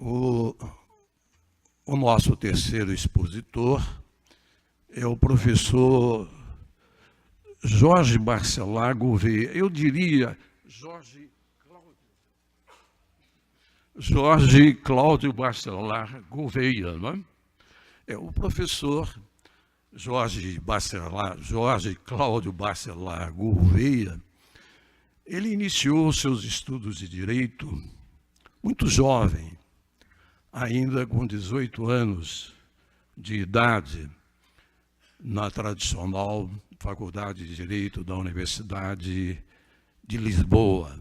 O nosso terceiro expositor é o professor Jorge Bacelar Gouveia. Eu diria Jorge Cláudio Bacelar Gouveia, não é? O professor Jorge Cláudio Bacelar Gouveia, ele iniciou seus estudos de direito muito jovem, ainda com 18 anos de idade, na tradicional Faculdade de Direito da Universidade de Lisboa.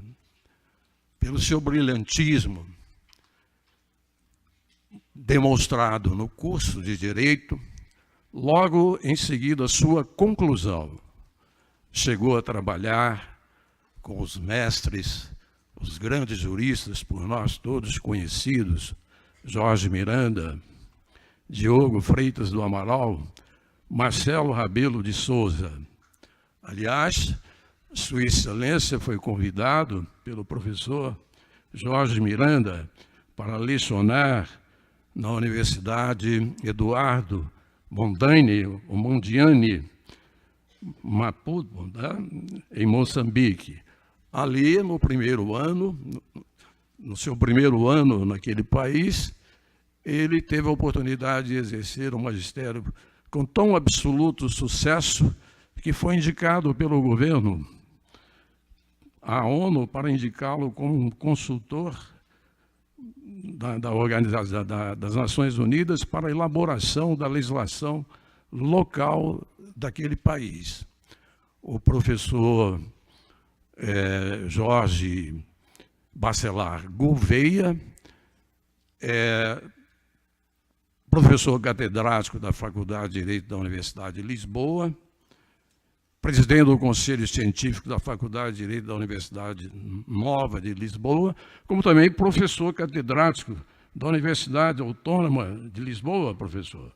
Pelo seu brilhantismo demonstrado no curso de Direito, logo em seguida sua conclusão, chegou a trabalhar com os mestres, os grandes juristas por nós todos conhecidos, Jorge Miranda, Diogo Freitas do Amaral, Marcelo Rabelo de Souza. Aliás, Sua Excelência foi convidado pelo professor Jorge Miranda para lecionar na Universidade Eduardo Mondiani Maputo, em Moçambique. Ali, no seu primeiro ano naquele país, ele teve a oportunidade de exercer o magistério com tão absoluto sucesso que foi indicado pelo governo à ONU para indicá-lo como um consultor da Organização das Nações Unidas para a elaboração da legislação local daquele país. O professor Jorge Bacelar Gouveia é professor catedrático da Faculdade de Direito da Universidade de Lisboa, presidente do Conselho Científico da Faculdade de Direito da Universidade Nova de Lisboa, como também professor catedrático da Universidade Autônoma de Lisboa, professor.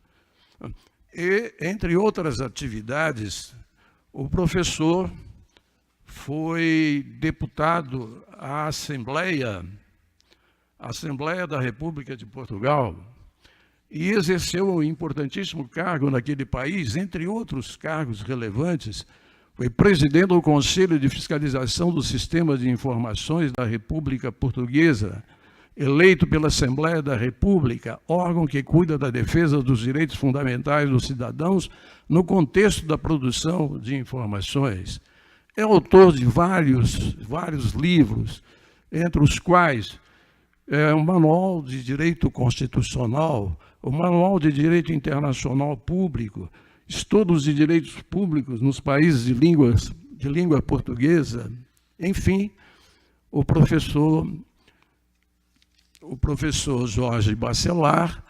E, entre outras atividades, o professor foi deputado à Assembleia da República de Portugal e exerceu um importantíssimo cargo naquele país, entre outros cargos relevantes. Foi presidente do Conselho de Fiscalização do Sistema de Informações da República Portuguesa, eleito pela Assembleia da República, órgão que cuida da defesa dos direitos fundamentais dos cidadãos no contexto da produção de informações. É autor de vários livros, entre os quais o Manual de Direito Constitucional, o Manual de Direito Internacional Público, Estudos de Direitos Públicos nos países de língua portuguesa. Enfim, o professor Jorge Bacelar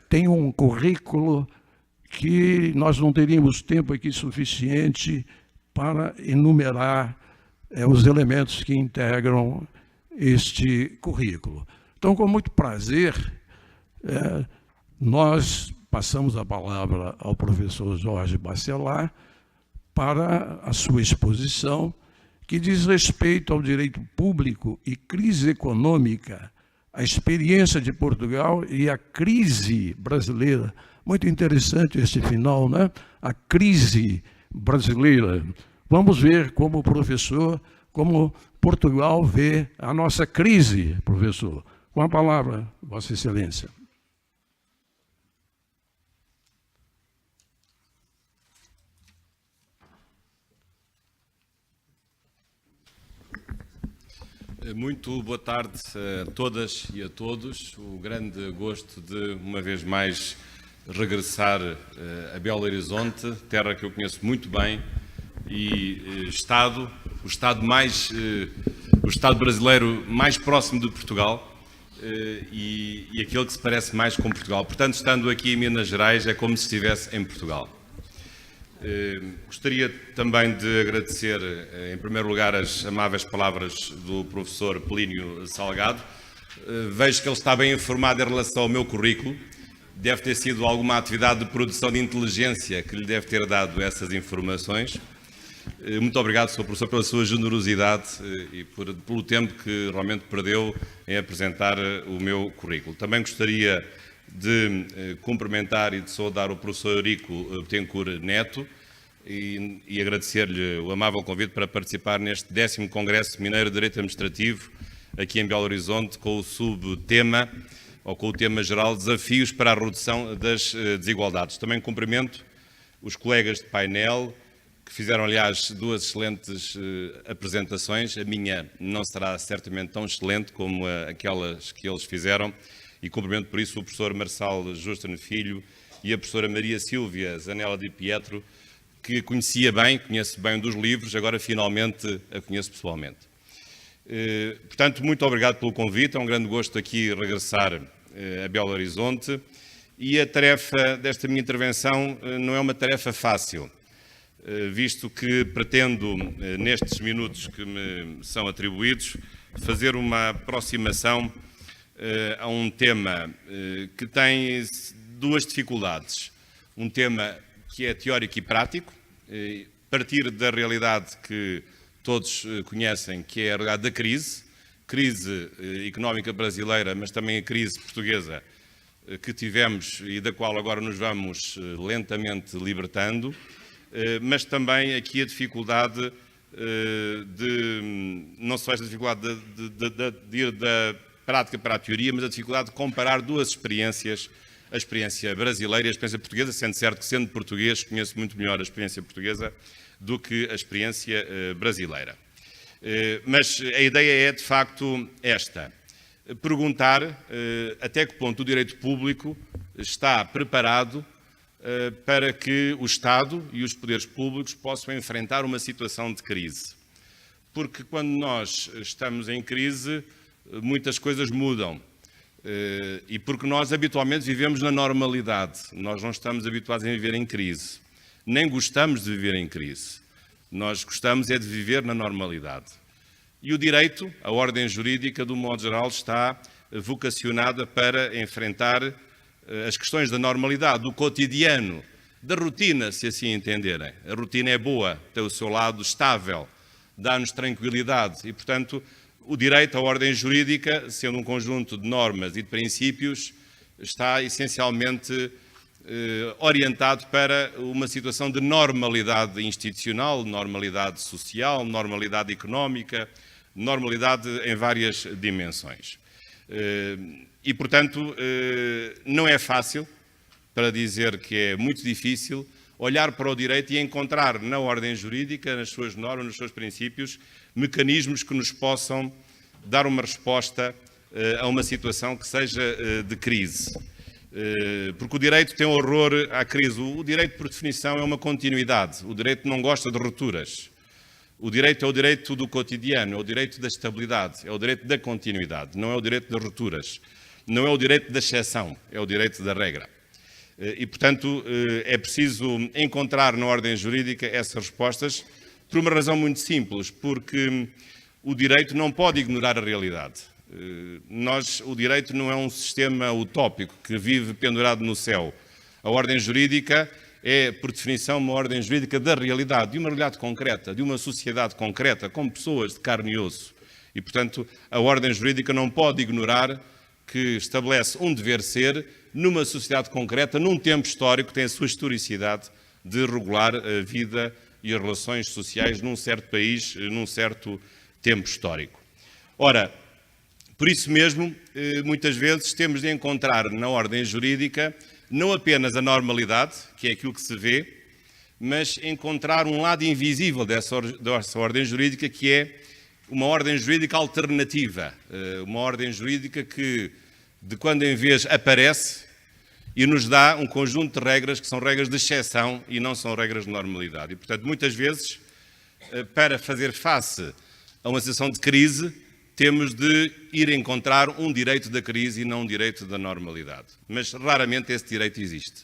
tem um currículo que nós não teríamos tempo aqui suficiente para enumerar os elementos que integram este currículo. Então, com muito prazer, nós passamos a palavra ao professor Jorge Bacelar para a sua exposição, que diz respeito ao direito público e crise econômica, a experiência de Portugal e a crise brasileira. Muito interessante esse final, né? A crise brasileira. Vamos ver como Portugal vê a nossa crise, professor. Com a palavra, Vossa Excelência. Muito boa tarde a todas e a todos. O grande gosto de, uma vez mais, regressar a Belo Horizonte, terra que eu conheço muito bem, e o Estado brasileiro mais próximo de Portugal e aquele que se parece mais com Portugal. Portanto, estando aqui em Minas Gerais, é como se estivesse em Portugal. Gostaria também de agradecer, em primeiro lugar, as amáveis palavras do professor Plínio Salgado. Vejo que ele está bem informado em relação ao meu currículo. Deve ter sido alguma atividade de produção de inteligência que lhe deve ter dado essas informações. Muito obrigado, Sr. Professor, pela sua generosidade e pelo tempo que realmente perdeu em apresentar o meu currículo. Também gostaria de cumprimentar e de saudar o professor Eurico Betancourt Neto e agradecer-lhe o amável convite para participar neste 10º Congresso Mineiro de Direito Administrativo, aqui em Belo Horizonte, com o subtema, ou com o tema geral, Desafios para a Redução das Desigualdades. Também cumprimento os colegas de painel, que fizeram, aliás, 2 excelentes apresentações. A minha não será certamente tão excelente como aquelas que eles fizeram, e cumprimento por isso o professor Marçal Justino Filho e a professora Maria Silvia Zanella Di Pietro, que conheço bem dos livros, agora finalmente a conheço pessoalmente. Portanto, muito obrigado pelo convite, é um grande gosto aqui regressar a Belo Horizonte, e a tarefa desta minha intervenção não é uma tarefa fácil, visto que pretendo, nestes minutos que me são atribuídos, fazer uma aproximação a um tema que tem 2 dificuldades. Um tema que é teórico e prático, partir da realidade que todos conhecem, que é a realidade da crise económica brasileira, mas também a crise portuguesa que tivemos e da qual agora nos vamos lentamente libertando, mas também aqui a dificuldade não só esta dificuldade de ir da prática para a teoria, mas a dificuldade de comparar 2 experiências, a experiência brasileira e a experiência portuguesa, sendo certo que, sendo português, conheço muito melhor a experiência portuguesa do que a experiência brasileira. Mas a ideia é, de facto, esta. Perguntar até que ponto o direito público está preparado para que o Estado e os poderes públicos possam enfrentar uma situação de crise. Porque quando nós estamos em crise, muitas coisas mudam. E porque nós habitualmente vivemos na normalidade. Nós não estamos habituados a viver em crise. Nem gostamos de viver em crise. Nós gostamos é de viver na normalidade. E o direito, a ordem jurídica, do modo geral, está vocacionada para enfrentar as questões da normalidade, do cotidiano, da rotina, se assim entenderem. A rotina é boa, tem o seu lado estável, dá-nos tranquilidade e, portanto, o direito, a ordem jurídica, sendo um conjunto de normas e de princípios, está essencialmente orientado para uma situação de normalidade institucional, normalidade social, normalidade económica, normalidade em várias dimensões. E, portanto, não é fácil, para dizer que é muito difícil, olhar para o direito e encontrar na ordem jurídica, nas suas normas, nos seus princípios, mecanismos que nos possam dar uma resposta a uma situação que seja de crise. Porque o direito tem horror à crise. O direito, por definição, é uma continuidade. O direito não gosta de rupturas. O direito é o direito do cotidiano, é o direito da estabilidade, é o direito da continuidade, não é o direito das rupturas. Não é o direito da exceção, é o direito da regra. E, portanto, é preciso encontrar na ordem jurídica essas respostas por uma razão muito simples, porque o direito não pode ignorar a realidade. O direito não é um sistema utópico que vive pendurado no céu. A ordem jurídica é, por definição, uma ordem jurídica da realidade, de uma realidade concreta, de uma sociedade concreta, com pessoas de carne e osso. E, portanto, a ordem jurídica não pode ignorar que estabelece um dever ser numa sociedade concreta, num tempo histórico que tem a sua historicidade de regular a vida e as relações sociais num certo país, num certo tempo histórico. Ora, por isso mesmo, muitas vezes temos de encontrar na ordem jurídica não apenas a normalidade, que é aquilo que se vê, mas encontrar um lado invisível dessa ordem jurídica, que é uma ordem jurídica alternativa, uma ordem jurídica que, de quando em vez, aparece e nos dá um conjunto de regras que são regras de exceção e não são regras de normalidade. E, portanto, muitas vezes, para fazer face a uma situação de crise, temos de ir encontrar um direito da crise e não um direito da normalidade. Mas raramente esse direito existe.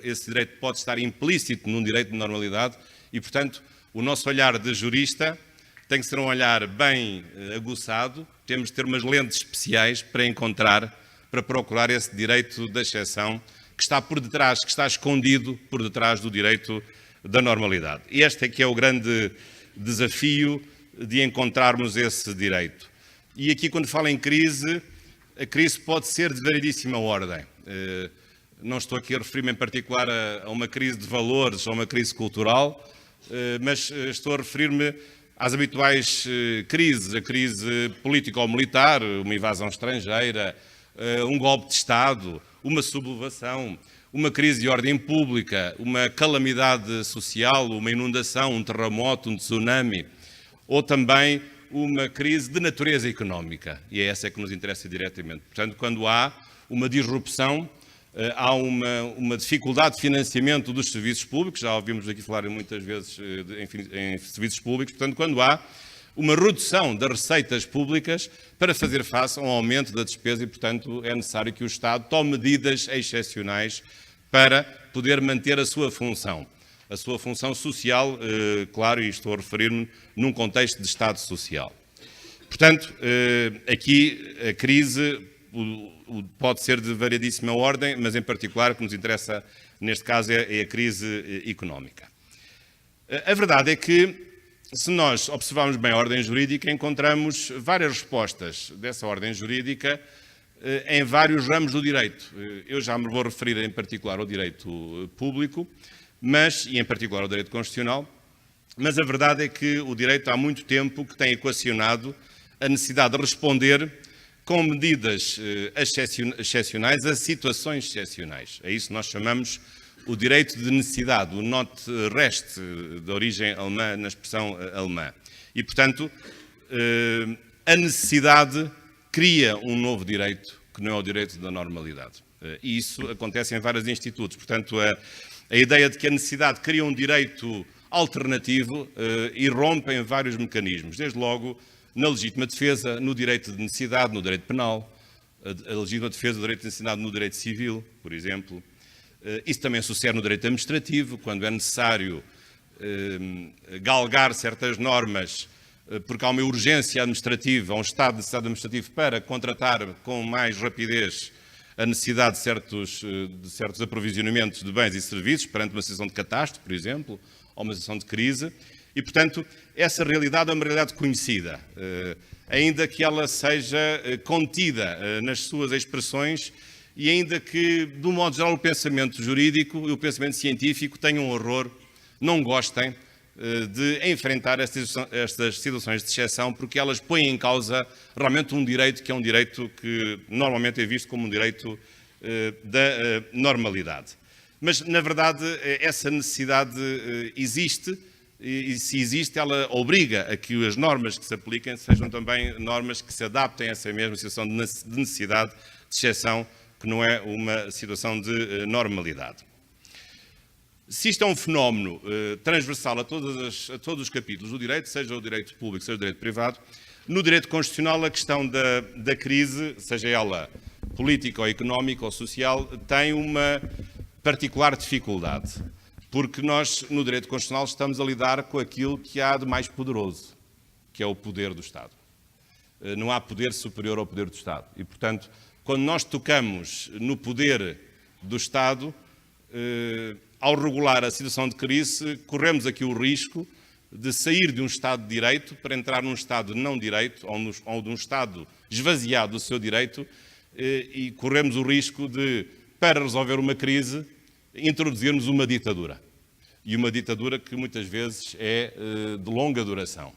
Esse direito pode estar implícito num direito de normalidade e, portanto, o nosso olhar de jurista tem que ser um olhar bem aguçado, temos de ter umas lentes especiais para procurar esse direito da exceção que está por detrás, que está escondido por detrás do direito da normalidade. E este é que é o grande desafio de encontrarmos esse direito. E aqui, quando falo em crise, a crise pode ser de variedíssima ordem. Não estou aqui a referir-me em particular a uma crise de valores ou uma crise cultural, mas estou a referir-me às habituais crises, a crise político-militar, uma invasão estrangeira, um golpe de Estado, uma sublevação, uma crise de ordem pública, uma calamidade social, uma inundação, um terremoto, um tsunami, ou também uma crise de natureza económica. E é essa que nos interessa diretamente. Portanto, quando há uma disrupção, há uma dificuldade de financiamento dos serviços públicos, já ouvimos aqui falar muitas vezes em serviços públicos, portanto, quando há uma redução das receitas públicas para fazer face a um aumento da despesa e, portanto, é necessário que o Estado tome medidas excepcionais para poder manter a sua função social, claro, e estou a referir-me num contexto de Estado social. Portanto, aqui a crise pode ser de variedíssima ordem, mas em particular o que nos interessa neste caso é a crise económica. A verdade é que, se nós observarmos bem a ordem jurídica, encontramos várias respostas dessa ordem jurídica em vários ramos do direito. Eu já me vou referir em particular ao direito público, e em particular ao direito constitucional, mas a verdade é que o direito há muito tempo que tem equacionado a necessidade de responder com medidas excepcionais a situações excepcionais. É isso que nós chamamos o direito de necessidade, o Notrecht, de origem alemã, na expressão alemã. E, portanto, a necessidade cria um novo direito, que não é o direito da normalidade. E isso acontece em vários institutos. Portanto, a ideia de que a necessidade cria um direito alternativo irrompe em vários mecanismos, desde logo na legítima defesa, no direito de necessidade, no direito penal, a legítima defesa do direito de necessidade no direito civil, por exemplo. Isso também sucede no direito administrativo, quando é necessário galgar certas normas, porque há uma urgência administrativa, há um estado de necessidade administrativo para contratar com mais rapidez a necessidade de certos aprovisionamentos de bens e serviços perante uma situação de catástrofe, por exemplo, ou uma situação de crise. E, portanto, essa realidade é uma realidade conhecida, ainda que ela seja contida nas suas expressões e ainda que, de um modo geral, o pensamento jurídico e o pensamento científico tenham horror, não gostem de enfrentar estas situações de exceção, porque elas põem em causa realmente um direito que é um direito que normalmente é visto como um direito da normalidade. Mas, na verdade, essa necessidade existe, e se existe, ela obriga a que as normas que se apliquem sejam também normas que se adaptem a essa mesma situação de necessidade, de exceção, que não é uma situação de normalidade. Se isto é um fenómeno transversal a todos os capítulos do direito, seja o direito público, seja o direito privado, no direito constitucional a questão da crise, seja ela política ou económica ou social, tem uma particular dificuldade, porque nós no direito constitucional estamos a lidar com aquilo que há de mais poderoso, que é o poder do Estado. Não há poder superior ao poder do Estado. E, portanto, quando nós tocamos no poder do Estado, ao regular a situação de crise, corremos aqui o risco de sair de um Estado de Direito para entrar num Estado de não-direito, ou de um Estado esvaziado do seu direito, e corremos o risco de, para resolver uma crise, introduzirmos uma ditadura. E uma ditadura que muitas vezes é de longa duração.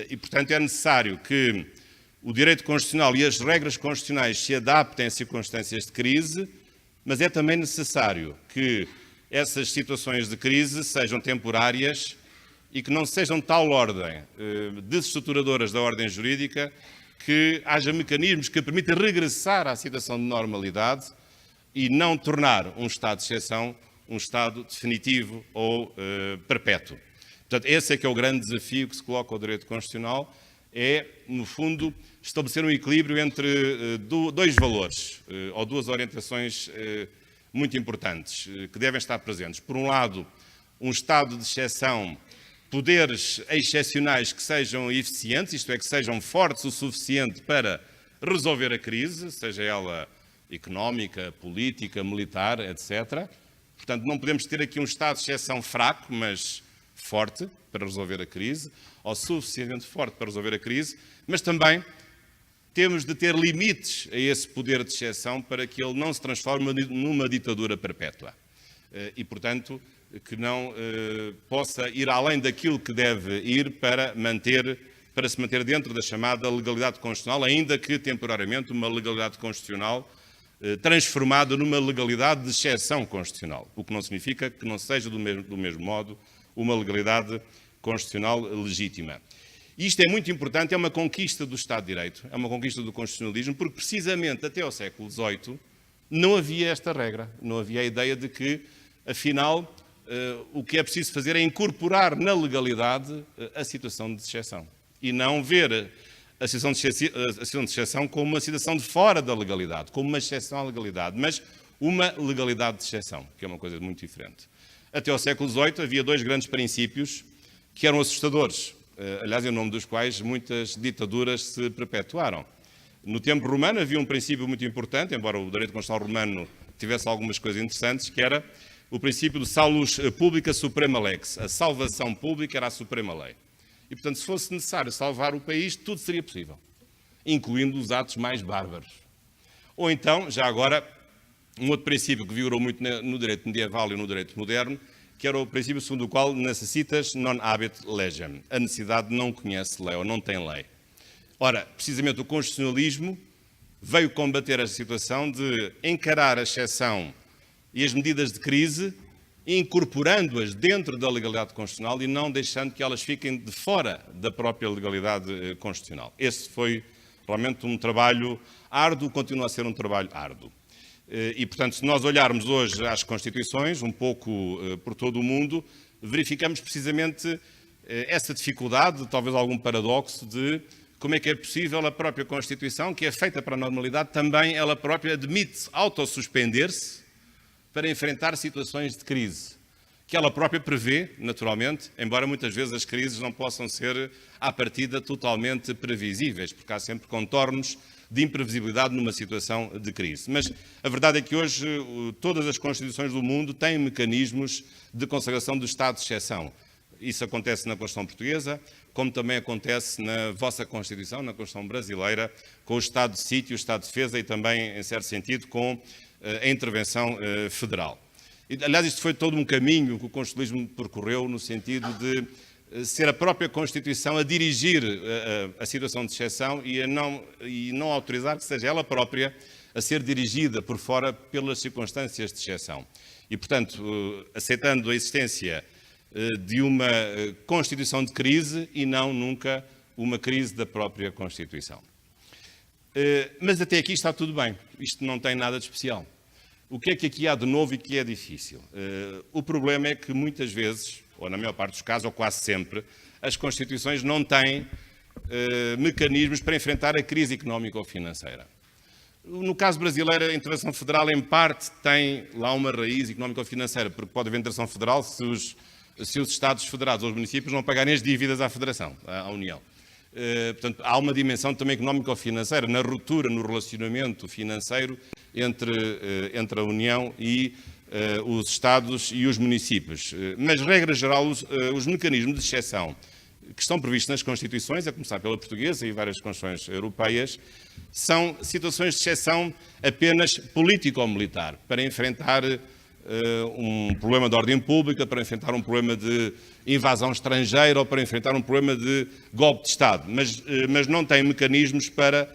E, portanto, é necessário que o direito constitucional e as regras constitucionais se adaptem a circunstâncias de crise, mas é também necessário que essas situações de crise sejam temporárias e que não sejam de tal ordem desestruturadoras da ordem jurídica que haja mecanismos que permitam regressar à situação de normalidade e não tornar um estado de exceção um estado definitivo ou perpétuo. Portanto, esse é que é o grande desafio que se coloca ao direito constitucional, é, no fundo, estabelecer um equilíbrio entre dois valores, ou duas orientações muito importantes, que devem estar presentes. Por um lado, um estado de exceção, poderes excepcionais que sejam eficientes, isto é, que sejam fortes o suficiente para resolver a crise, seja ela económica, política, militar, etc., Portanto, não podemos ter aqui um estado de exceção fraco, mas forte para resolver a crise, ou suficientemente forte para resolver a crise, mas também temos de ter limites a esse poder de exceção para que ele não se transforme numa ditadura perpétua. E, portanto, que não possa ir além daquilo que deve ir para se manter dentro da chamada legalidade constitucional, ainda que temporariamente uma legalidade constitucional transformada numa legalidade de exceção constitucional, o que não significa que não seja do mesmo modo uma legalidade constitucional legítima. E isto é muito importante, é uma conquista do Estado de Direito, é uma conquista do constitucionalismo, porque precisamente até ao século XVIII não havia esta regra, não havia a ideia de que, afinal, o que é preciso fazer é incorporar na legalidade a situação de exceção e não ver a situação de exceção como uma situação de fora da legalidade, como uma exceção à legalidade, mas uma legalidade de exceção, que é uma coisa muito diferente. Até ao século XVIII havia dois grandes princípios que eram assustadores, aliás, em nome dos quais muitas ditaduras se perpetuaram. No tempo romano havia um princípio muito importante, embora o direito constitucional romano tivesse algumas coisas interessantes, que era o princípio do salus publica suprema lex. A salvação pública era a suprema lei. E, portanto, se fosse necessário salvar o país, tudo seria possível, incluindo os atos mais bárbaros. Ou então, já agora, um outro princípio que vigorou muito no direito medieval e no direito moderno, que era o princípio segundo o qual necessitas non habet legem. A necessidade não conhece lei ou não tem lei. Ora, precisamente o constitucionalismo veio combater esta situação de encarar a exceção e as medidas de crise, incorporando-as dentro da legalidade constitucional e não deixando que elas fiquem de fora da própria legalidade constitucional. Esse foi realmente um trabalho árduo, continua a ser um trabalho árduo. E, portanto, se nós olharmos hoje às Constituições, um pouco por todo o mundo, verificamos precisamente essa dificuldade, talvez algum paradoxo, de como é que é possível a própria Constituição, que é feita para a normalidade, também ela própria admite autossuspender-se para enfrentar situações de crise, que ela própria prevê, naturalmente, embora muitas vezes as crises não possam ser, à partida, totalmente previsíveis, porque há sempre contornos de imprevisibilidade numa situação de crise. Mas a verdade é que hoje todas as Constituições do mundo têm mecanismos de consagração do estado de exceção. Isso acontece na Constituição portuguesa, como também acontece na vossa Constituição, na Constituição brasileira, com o estado de sítio, o estado de defesa e também, em certo sentido, com a intervenção federal. E, aliás, isto foi todo um caminho que o constitucionalismo percorreu no sentido de ser a própria Constituição a dirigir a situação de exceção e não autorizar que seja ela própria a ser dirigida por fora pelas circunstâncias de exceção. E, portanto, aceitando a existência de uma Constituição de crise e não nunca uma crise da própria Constituição. Mas até aqui está tudo bem, isto não tem nada de especial. O que é que aqui há de novo e que é difícil? O problema é que muitas vezes, ou na maior parte dos casos, ou quase sempre, as Constituições não têm mecanismos para enfrentar a crise económica ou financeira. No caso brasileiro, a intervenção federal, em parte, tem lá uma raiz económica ou financeira, porque pode haver intervenção federal se os Estados federados ou os municípios não pagarem as dívidas à Federação, à União. Portanto, há uma dimensão também económica ou financeira na ruptura, no relacionamento financeiro entre a União e os Estados e os municípios. Mas, regra geral, os mecanismos de exceção que estão previstos nas Constituições, a começar pela portuguesa e várias Constituições europeias, são situações de exceção apenas político-militar, para enfrentar um problema de ordem pública, para enfrentar um problema de invasão estrangeira ou para enfrentar um problema de golpe de Estado, mas não tem mecanismos para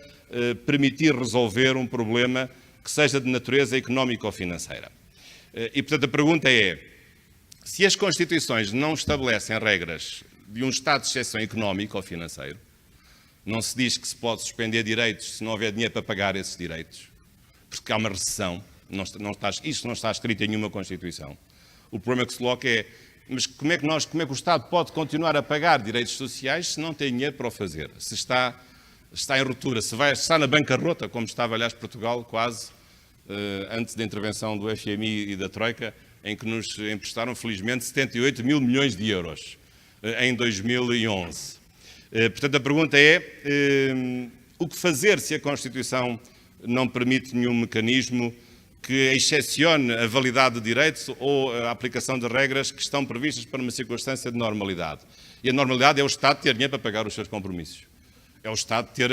permitir resolver um problema que seja de natureza económica ou financeira. E, portanto, a pergunta é, se as Constituições não estabelecem regras de um estado de exceção económico ou financeiro, não se diz que se pode suspender direitos se não houver dinheiro para pagar esses direitos, porque há uma recessão, isso não está escrito em nenhuma Constituição. O problema que se coloca é, mas como é que o Estado pode continuar a pagar direitos sociais se não tem dinheiro para o fazer? Se está em ruptura, se está na bancarrota, como estava, aliás, Portugal, quase, antes da intervenção do FMI e da Troika, em que nos emprestaram, felizmente, 78 mil milhões de euros em 2011. Portanto, a pergunta é, o que fazer se a Constituição não permite nenhum mecanismo que excepcione a validade de direitos ou a aplicação de regras que estão previstas para uma circunstância de normalidade. E a normalidade é o Estado ter dinheiro para pagar os seus compromissos. É o Estado ter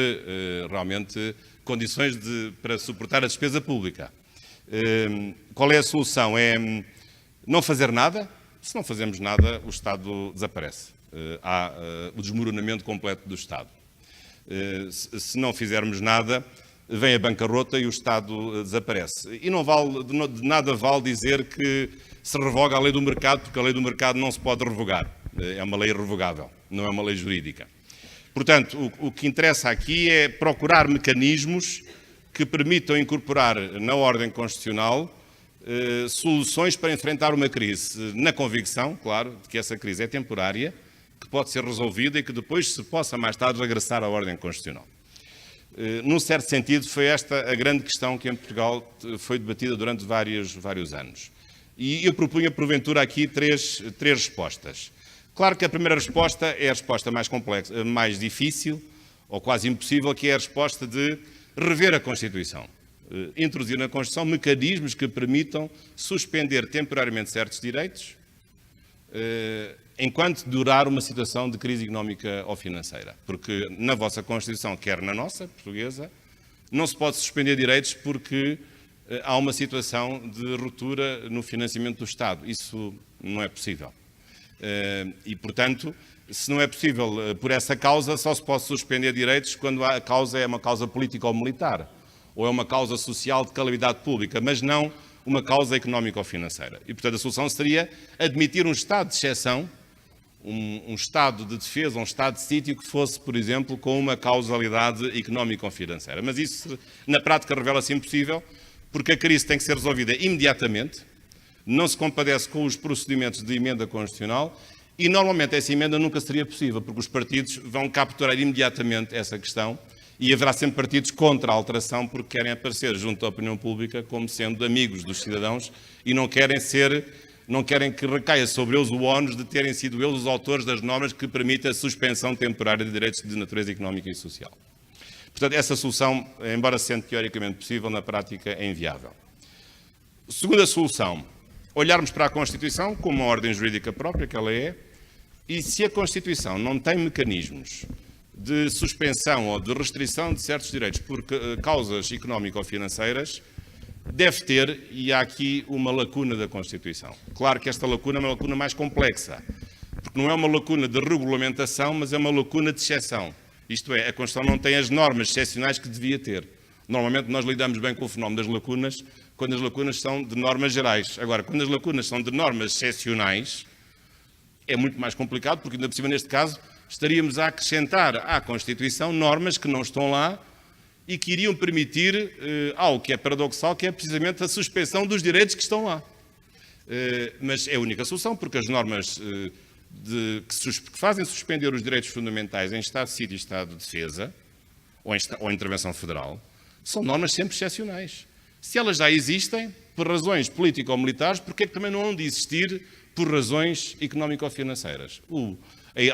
realmente condições para suportar a despesa pública. Qual é a solução? É não fazer nada. Se não fazermos nada, o Estado desaparece. Há o desmoronamento completo do Estado. Se não fizermos nada, vem a bancarrota e o Estado desaparece. E de nada vale dizer que se revoga a lei do mercado, porque a lei do mercado não se pode revogar. É uma lei irrevogável, não é uma lei jurídica. Portanto, o que interessa aqui é procurar mecanismos que permitam incorporar na ordem constitucional soluções para enfrentar uma crise, na convicção, claro, de que essa crise é temporária, que pode ser resolvida e que depois se possa mais tarde regressar à ordem constitucional. Num certo sentido, foi esta a grande questão que em Portugal foi debatida durante vários anos. E eu propunha, porventura, aqui três respostas. Claro que a primeira resposta é a resposta mais complexa, mais difícil, ou quase impossível, que é a resposta de rever a Constituição. Introduzir na Constituição mecanismos que permitam suspender temporariamente certos direitos enquanto durar uma situação de crise económica ou financeira. Porque na vossa Constituição, quer na nossa, portuguesa, não se pode suspender direitos porque há uma situação de ruptura no financiamento do Estado. Isso não é possível. E, portanto, se não é possível por essa causa, só se pode suspender direitos quando a causa é uma causa política ou militar, ou é uma causa social de calamidade pública, mas não uma causa económica ou financeira. E, portanto, a solução seria admitir um estado de exceção, um estado de defesa, um estado de sítio que fosse, por exemplo, com uma causalidade económica ou financeira. Mas isso, na prática, revela-se impossível, porque a crise tem que ser resolvida imediatamente, não se compadece com os procedimentos de emenda constitucional e, normalmente, essa emenda nunca seria possível, porque os partidos vão capturar imediatamente essa questão e haverá sempre partidos contra a alteração porque querem aparecer junto à opinião pública como sendo amigos dos cidadãos e não querem que recaia sobre eles o ónus de terem sido eles os autores das normas que permitem a suspensão temporária de direitos de natureza económica e social. Portanto, essa solução, embora sendo teoricamente possível, na prática é inviável. Segunda solução, olharmos para a Constituição como uma ordem jurídica própria, que ela é, e se a Constituição não tem mecanismos de suspensão ou de restrição de certos direitos por causas económicas ou financeiras, deve ter, e há aqui uma lacuna da Constituição. Claro que esta lacuna é uma lacuna mais complexa, porque não é uma lacuna de regulamentação, mas é uma lacuna de exceção. Isto é, a Constituição não tem as normas excepcionais que devia ter. Normalmente nós lidamos bem com o fenómeno das lacunas, quando as lacunas são de normas gerais. Agora, quando as lacunas são de normas excepcionais, é muito mais complicado, porque ainda por cima, neste caso, estaríamos a acrescentar à Constituição normas que não estão lá e que iriam permitir algo que é paradoxal, que é precisamente a suspensão dos direitos que estão lá. Mas é a única solução, porque as normas que fazem suspender os direitos fundamentais em Estado de sítio e Estado de defesa, ou intervenção federal, são normas sempre excepcionais. Se elas já existem, por razões político-militares, porque é que também não hão de existir por razões económico-financeiras?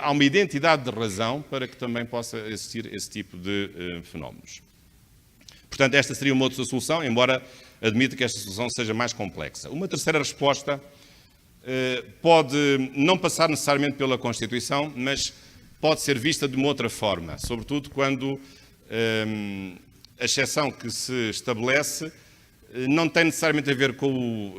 Há uma identidade de razão para que também possa existir esse tipo de fenómenos. Portanto, esta seria uma outra solução, embora admita que esta solução seja mais complexa. Uma terceira resposta pode não passar necessariamente pela Constituição, mas pode ser vista de uma outra forma, sobretudo quando a exceção que se estabelece não tem necessariamente a ver com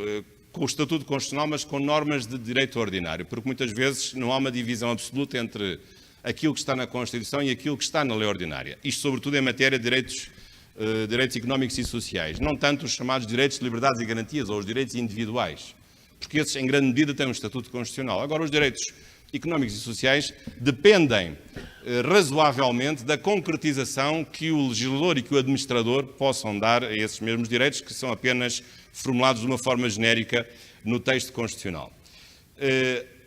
o Estatuto Constitucional, mas com normas de direito ordinário, porque muitas vezes não há uma divisão absoluta entre aquilo que está na Constituição e aquilo que está na lei ordinária. Isto, sobretudo, em matéria de direitos económicos e sociais, não tanto os chamados direitos de liberdades e garantias, ou os direitos individuais, porque esses, em grande medida, têm um Estatuto Constitucional. Agora, os direitos económicos e sociais dependem razoavelmente da concretização que o legislador e que o administrador possam dar a esses mesmos direitos, que são apenas formulados de uma forma genérica no texto constitucional.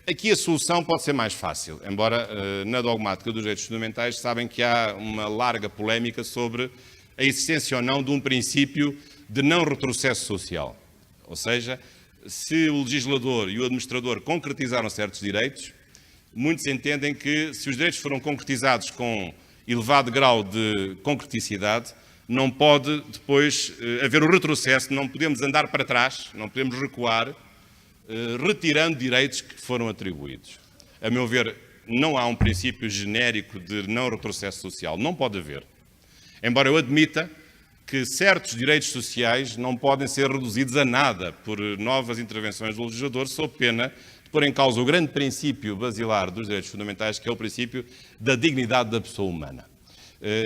Aqui a solução pode ser mais fácil, embora na dogmática dos direitos fundamentais sabem que há uma larga polémica sobre a existência ou não de um princípio de não retrocesso social. Ou seja, se o legislador e o administrador concretizaram certos direitos, muitos entendem que se os direitos foram concretizados com elevado grau de concreticidade, não pode depois haver um retrocesso, não podemos andar para trás, não podemos recuar, retirando direitos que foram atribuídos. A meu ver, não há um princípio genérico de não retrocesso social, não pode haver. Embora eu admita que certos direitos sociais não podem ser reduzidos a nada por novas intervenções do legislador, sob pena de pôr em causa o grande princípio basilar dos direitos fundamentais, que é o princípio da dignidade da pessoa humana.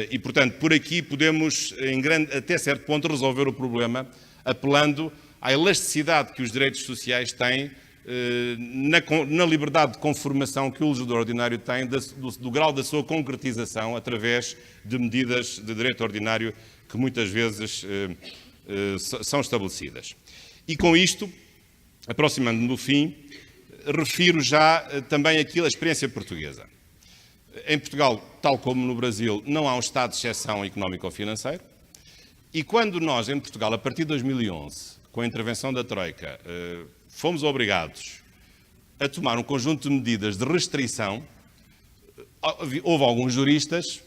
E, portanto, por aqui podemos, até certo ponto, resolver o problema apelando à elasticidade que os direitos sociais têm na liberdade de conformação que o legislador ordinário tem do grau da sua concretização através de medidas de direito ordinário que muitas vezes são estabelecidas. E com isto, aproximando-me do fim, refiro já também aqui a experiência portuguesa. Em Portugal, tal como no Brasil, não há um estado de exceção económico-financeiro. E quando nós, em Portugal, a partir de 2011, com a intervenção da Troika, fomos obrigados a tomar um conjunto de medidas de restrição, houve alguns juristas,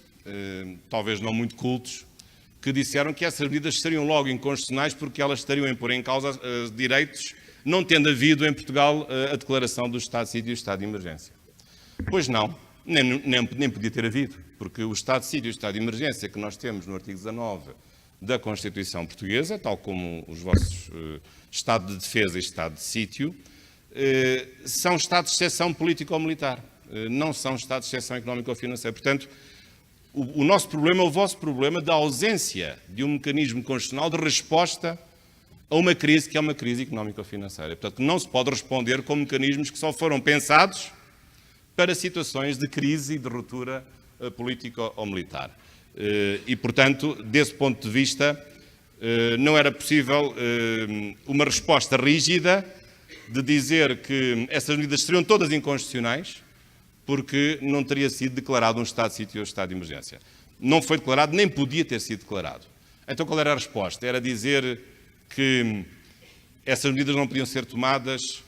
talvez não muito cultos, que disseram que essas medidas seriam logo inconstitucionais porque elas estariam a pôr em causa direitos, não tendo havido em Portugal a declaração do estado de sítio e do estado de emergência. Pois não, nem podia ter havido, porque o estado de sítio e o estado de emergência que nós temos no artigo 19 da Constituição Portuguesa, tal como os vossos estado de defesa e estado de sítio, são estados de exceção político-militar, não são estados de exceção económico-financeira. Portanto, o nosso problema é o vosso problema da ausência de um mecanismo constitucional de resposta a uma crise que é uma crise económico-financeira. Portanto, não se pode responder com mecanismos que só foram pensados para situações de crise e de ruptura política ou militar. E, portanto, desse ponto de vista, não era possível uma resposta rígida de dizer que essas medidas seriam todas inconstitucionais, porque não teria sido declarado um estado de sítio ou estado de emergência. Não foi declarado, nem podia ter sido declarado. Então qual era a resposta? Era dizer que essas medidas não podiam ser tomadas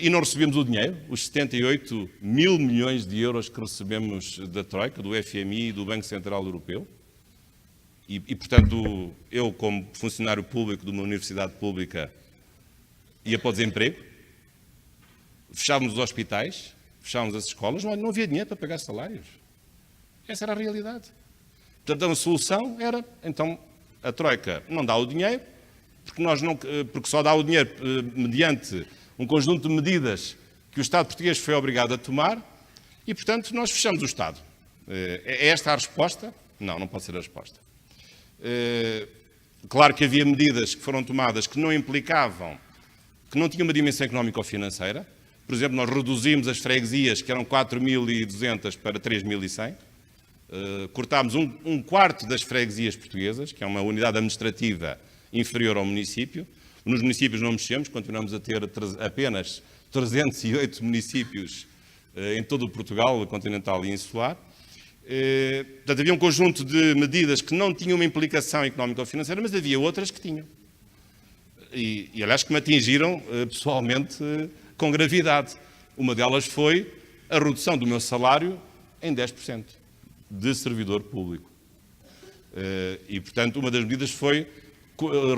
e não recebemos o dinheiro, os 78 mil milhões de euros que recebemos da Troika, do FMI e do Banco Central Europeu. E, portanto, eu, como funcionário público de uma universidade pública, ia para o desemprego, fechávamos os hospitais, fechávamos as escolas, não havia dinheiro para pagar salários. Essa era a realidade. Portanto, a solução era, então, a Troika não dá o dinheiro, porque só dá o dinheiro mediante um conjunto de medidas que o Estado português foi obrigado a tomar e, portanto, nós fechamos o Estado. É esta a resposta? Não pode ser a resposta. Claro que havia medidas que foram tomadas que não implicavam, que não tinham uma dimensão económico-financeira. Por exemplo, nós reduzimos as freguesias, que eram 4.200 para 3.100. Cortámos um quarto das freguesias portuguesas, que é uma unidade administrativa inferior ao município. Nos municípios não mexemos, continuamos a ter apenas 308 municípios em todo o Portugal, continental e insular. Portanto, havia um conjunto de medidas que não tinham uma implicação económico-financeira, mas havia outras que tinham. E aliás, que me atingiram pessoalmente com gravidade. Uma delas foi a redução do meu salário em 10% de servidor público. E, portanto, uma das medidas foi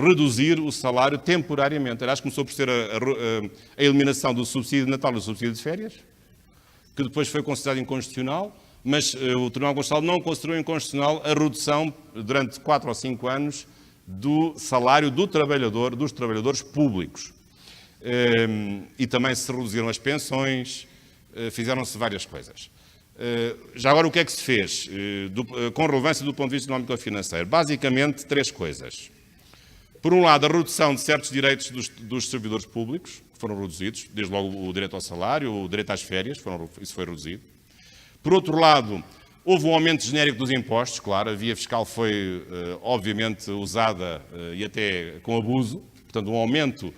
reduzir o salário temporariamente. Aliás, começou por ser a eliminação do subsídio de Natal e do subsídio de férias, que depois foi considerado inconstitucional, mas o Tribunal Constitucional não considerou inconstitucional a redução, durante 4 ou 5 anos, do salário dos trabalhadores públicos. E também se reduziram as pensões, fizeram-se várias coisas. Já agora, o que é que se fez com relevância do ponto de vista económico-financeiro? Basicamente, 3 coisas. Por um lado, a redução de certos direitos dos servidores públicos, que foram reduzidos, desde logo o direito ao salário, o direito às férias, isso foi reduzido. Por outro lado, houve um aumento genérico dos impostos, claro, a via fiscal foi obviamente usada e até com abuso, portanto um aumento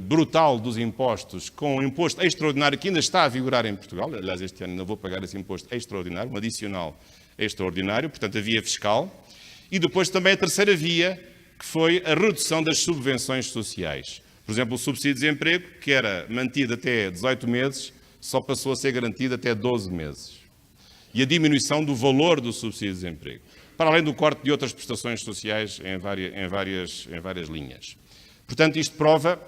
brutal dos impostos, com um imposto extraordinário que ainda está a vigorar em Portugal. Aliás, este ano ainda vou pagar esse imposto extraordinário, um adicional extraordinário, portanto a via fiscal. E depois também a terceira via, que foi a redução das subvenções sociais. Por exemplo, o subsídio de desemprego, que era mantido até 18 meses, só passou a ser garantido até 12 meses. E a diminuição do valor do subsídio de desemprego. para além do corte de outras prestações sociais em várias linhas. Portanto, isto prova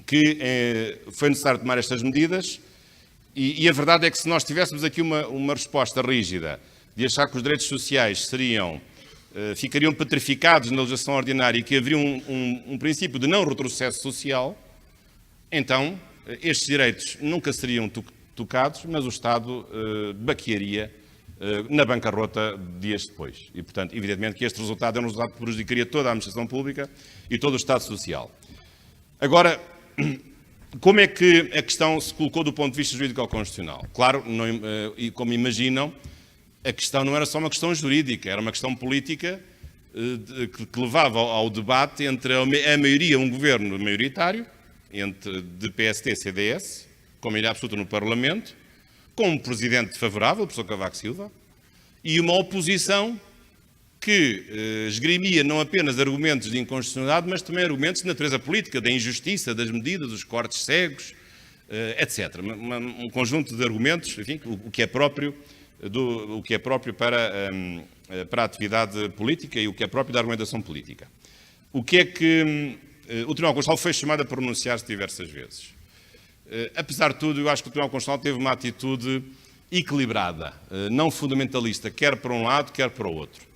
que foi necessário tomar estas medidas e a verdade é que se nós tivéssemos aqui uma resposta rígida de achar que os direitos sociais ficariam petrificados na legislação ordinária e que haveria um princípio de não retrocesso social, então estes direitos nunca seriam tocados, mas o Estado baquearia na bancarrota dias depois. E, portanto, evidentemente que este resultado é um resultado que prejudicaria toda a administração pública e todo o Estado social. Agora, como é que a questão se colocou do ponto de vista jurídico-constitucional? Claro, e como imaginam, a questão não era só uma questão jurídica, era uma questão política que levava ao debate entre a maioria, um governo maioritário, de PST e CDS, com maioria absoluta no Parlamento, com um presidente favorável, o professor Cavaco Silva, e uma oposição que esgrimia não apenas argumentos de inconstitucionalidade, mas também argumentos de natureza política, da injustiça, das medidas, dos cortes cegos, etc. Um conjunto de argumentos, enfim, o que é próprio para a atividade política e o que é próprio da argumentação política. O que é que o Tribunal Constitucional foi chamado a pronunciar-se diversas vezes? Apesar de tudo, eu acho que o Tribunal Constitucional teve uma atitude equilibrada, não fundamentalista, quer para um lado, quer para o outro.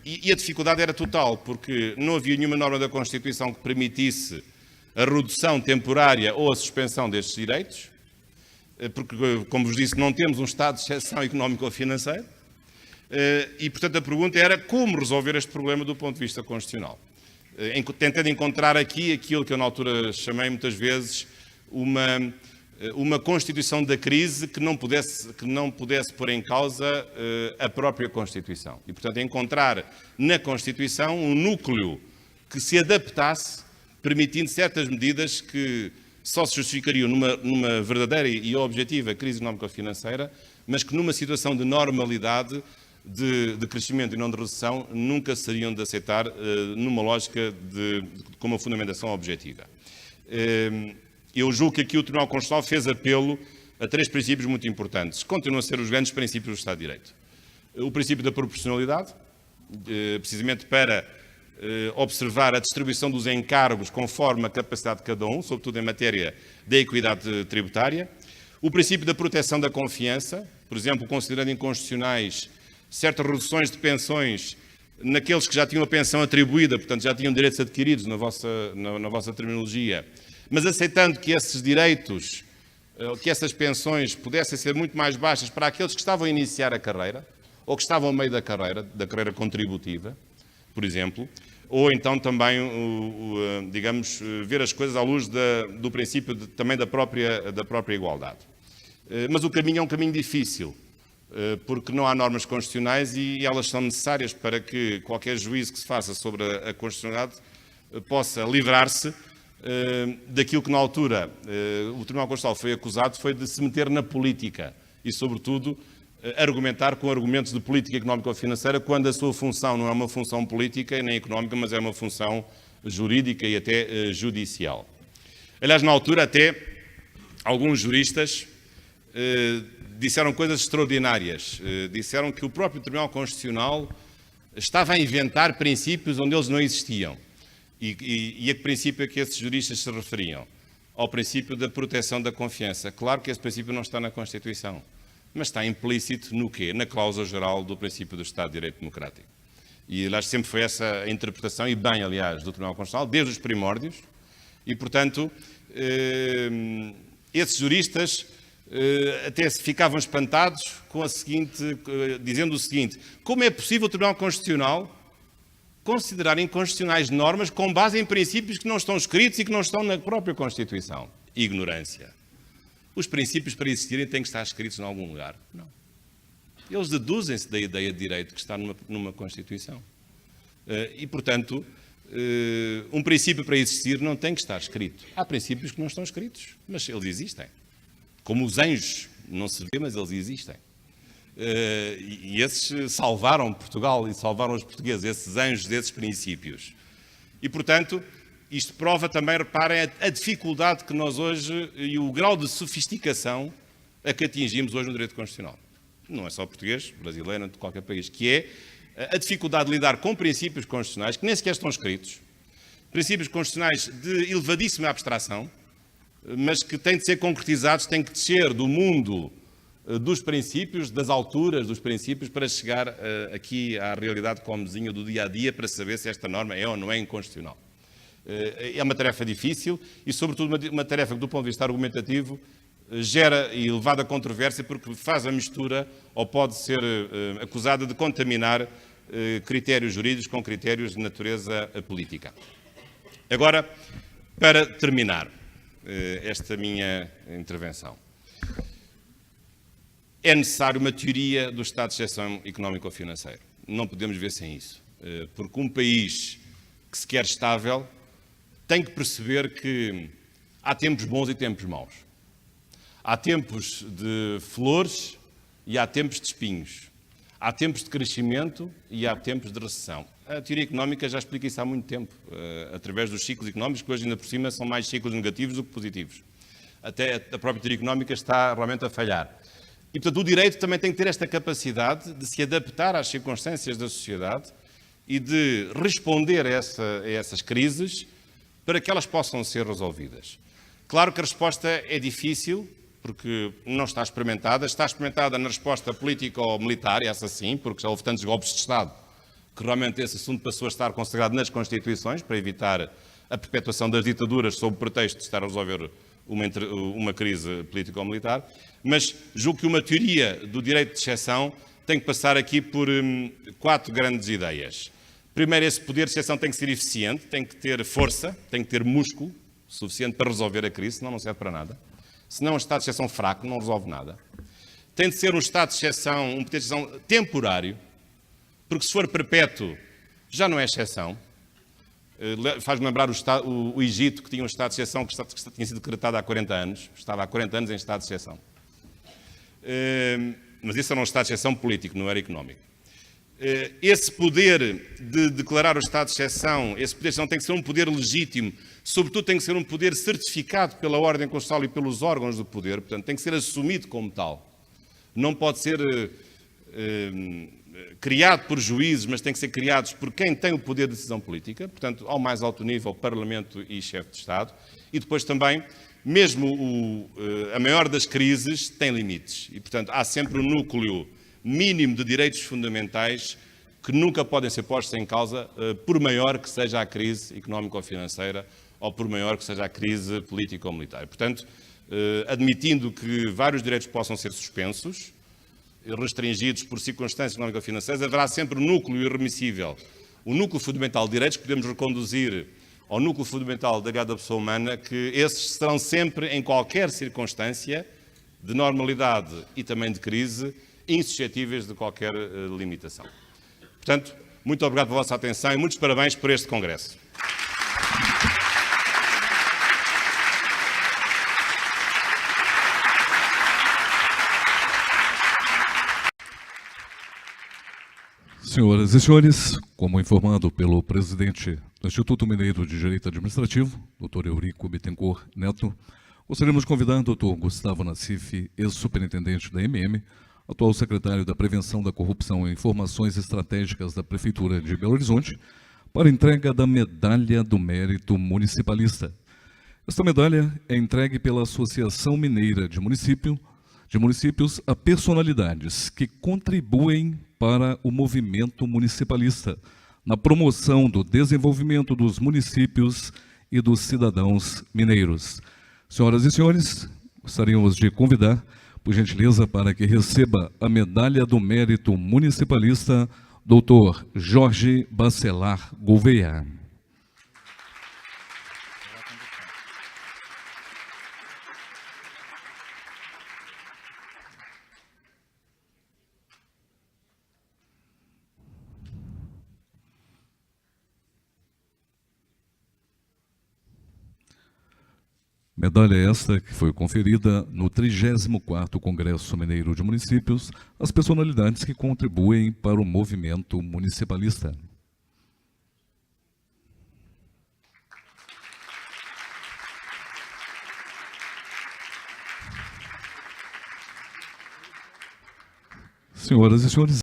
E a dificuldade era total, porque não havia nenhuma norma da Constituição que permitisse a redução temporária ou a suspensão destes direitos, porque, como vos disse, não temos um estado de exceção económico ou financeiro, e, portanto, a pergunta era como resolver este problema do ponto de vista constitucional. Tentando encontrar aqui aquilo que eu na altura chamei muitas vezes uma constituição da crise que não pudesse pôr em causa a própria Constituição. E, portanto, encontrar na Constituição um núcleo que se adaptasse, permitindo certas medidas que só se justificariam numa verdadeira e objetiva crise económico-financeira, mas que numa situação de normalidade, de crescimento e não de recessão, nunca seriam de aceitar numa lógica com uma fundamentação objetiva. Eu julgo que aqui o Tribunal Constitucional fez apelo a três princípios muito importantes. Continuam a ser os grandes princípios do Estado de Direito. O princípio da proporcionalidade, precisamente para observar a distribuição dos encargos conforme a capacidade de cada um, sobretudo em matéria da equidade tributária. O princípio da proteção da confiança, por exemplo, considerando inconstitucionais certas reduções de pensões naqueles que já tinham a pensão atribuída, portanto já tinham direitos adquiridos na vossa terminologia, mas aceitando que esses direitos, que essas pensões pudessem ser muito mais baixas para aqueles que estavam a iniciar a carreira, ou que estavam ao meio da carreira contributiva, por exemplo, ou então também, digamos, ver as coisas à luz do princípio também da própria igualdade. Mas o caminho é um caminho difícil, porque não há normas constitucionais e elas são necessárias para que qualquer juízo que se faça sobre a constitucionalidade possa livrar-se daquilo que na altura o Tribunal Constitucional foi acusado, foi de se meter na política e, sobretudo, argumentar com argumentos de política económica ou financeira quando a sua função não é uma função política nem económica, mas é uma função jurídica e até judicial. Aliás, na altura até alguns juristas disseram coisas extraordinárias. Disseram que o próprio Tribunal Constitucional estava a inventar princípios onde eles não existiam. E a que princípio é que esses juristas se referiam? Ao princípio da proteção da confiança. Claro que esse princípio não está na Constituição, mas está implícito no quê? Na cláusula geral do princípio do Estado de Direito Democrático. E, aliás, sempre foi essa a interpretação, e bem, aliás, do Tribunal Constitucional, desde os primórdios, e, portanto, esses juristas até se ficavam espantados com dizendo o seguinte: como é possível o Tribunal Constitucional considerar inconstitucionais normas com base em princípios que não estão escritos e que não estão na própria Constituição? Ignorância. Os princípios, para existirem, têm que estar escritos em algum lugar? Não. Eles deduzem-se da ideia de direito que está numa Constituição. E, portanto, um princípio para existir não tem que estar escrito. Há princípios que não estão escritos, mas eles existem. Como os anjos, não se vê, mas eles existem. E esses salvaram Portugal e salvaram os portugueses, esses anjos desses princípios. E, portanto, isto prova também, reparem, a dificuldade que nós hoje, e o grau de sofisticação a que atingimos hoje no direito constitucional. não é só português, brasileiro, de qualquer país, que é a dificuldade de lidar com princípios constitucionais que nem sequer estão escritos, princípios constitucionais de elevadíssima abstração, mas que têm de ser concretizados, têm que descer do mundo dos princípios, das alturas dos princípios, para chegar aqui à realidade comezinha do dia-a-dia, para saber se esta norma é ou não é inconstitucional. É uma tarefa difícil e, sobretudo, uma tarefa que, do ponto de vista argumentativo, gera elevada controvérsia, porque faz a mistura, ou pode ser acusada de contaminar critérios jurídicos com critérios de natureza política. Agora, para terminar esta minha intervenção, é necessário uma teoria do estado de exceção económico-financeiro. Não podemos ver sem isso. Porque um país que se quer estável tem que perceber que há tempos bons e tempos maus. Há tempos de flores e há tempos de espinhos. Há tempos de crescimento e há tempos de recessão. A teoria económica já explica isso há muito tempo, através dos ciclos económicos, que hoje ainda por cima são mais ciclos negativos do que positivos. Até a própria teoria económica está realmente a falhar. E, portanto, o direito também tem que ter esta capacidade de se adaptar às circunstâncias da sociedade e de responder a essas crises para que elas possam ser resolvidas. Claro que a resposta é difícil, porque não está experimentada na resposta política ou militar, essa sim, porque já houve tantos golpes de Estado que realmente esse assunto passou a estar consagrado nas Constituições para evitar a perpetuação das ditaduras sob o pretexto de estar a resolver uma crise política ou militar, mas julgo que uma teoria do direito de exceção tem que passar aqui por 4 grandes ideias. Primeiro, esse poder de exceção tem que ser eficiente, tem que ter força, tem que ter músculo suficiente para resolver a crise, senão não serve para nada. Senão é um estado de exceção fraco, não resolve nada. Tem de ser um estado de exceção, um poder de exceção temporário, porque se for perpétuo já não é exceção. Faz-me lembrar o Egito, que tinha um estado de exceção que tinha sido decretado há 40 anos. Estava há 40 anos em estado de exceção. Mas isso era um estado de exceção político, não era económico. Esse poder de declarar o estado de exceção, esse poder de exceção tem que ser um poder legítimo, sobretudo tem que ser um poder certificado pela ordem constitucional e pelos órgãos do poder, portanto tem que ser assumido como tal. Não pode ser criado por juízes, mas tem que ser criado por quem tem o poder de decisão política, portanto, ao mais alto nível, Parlamento e chefe de Estado. E depois também, mesmo a maior das crises tem limites. E, portanto, há sempre um núcleo mínimo de direitos fundamentais que nunca podem ser postos em causa, por maior que seja a crise económico-financeira ou por maior que seja a crise político-militar. Portanto, admitindo que vários direitos possam ser suspensos, restringidos por circunstâncias económico-financeiras, haverá sempre um núcleo irremissível, o núcleo fundamental de direitos que podemos reconduzir ao núcleo fundamental da dignidade da pessoa humana, que esses serão sempre, em qualquer circunstância de normalidade e também de crise, insuscetíveis de qualquer limitação. Portanto, muito obrigado pela vossa atenção e muitos parabéns por este Congresso. Senhoras e senhores, como informado pelo presidente do Instituto Mineiro de Direito Administrativo, Dr. Eurico Bittencourt Neto, gostaríamos de convidar o Dr. Gustavo Nassif, ex-superintendente da MM, atual secretário da Prevenção da Corrupção e Informações Estratégicas da Prefeitura de Belo Horizonte, para a entrega da Medalha do Mérito Municipalista. Esta medalha é entregue pela Associação Mineira de Municípios a personalidades que contribuem para o movimento municipalista, na promoção do desenvolvimento dos municípios e dos cidadãos mineiros. Senhoras e senhores, gostaríamos de convidar, por gentileza, para que receba a Medalha do Mérito Municipalista, Dr. Jorge Bacelar Gouveia. Medalha esta que foi conferida no 34º Congresso Mineiro de Municípios às personalidades que contribuem para o movimento municipalista. Senhoras e senhores,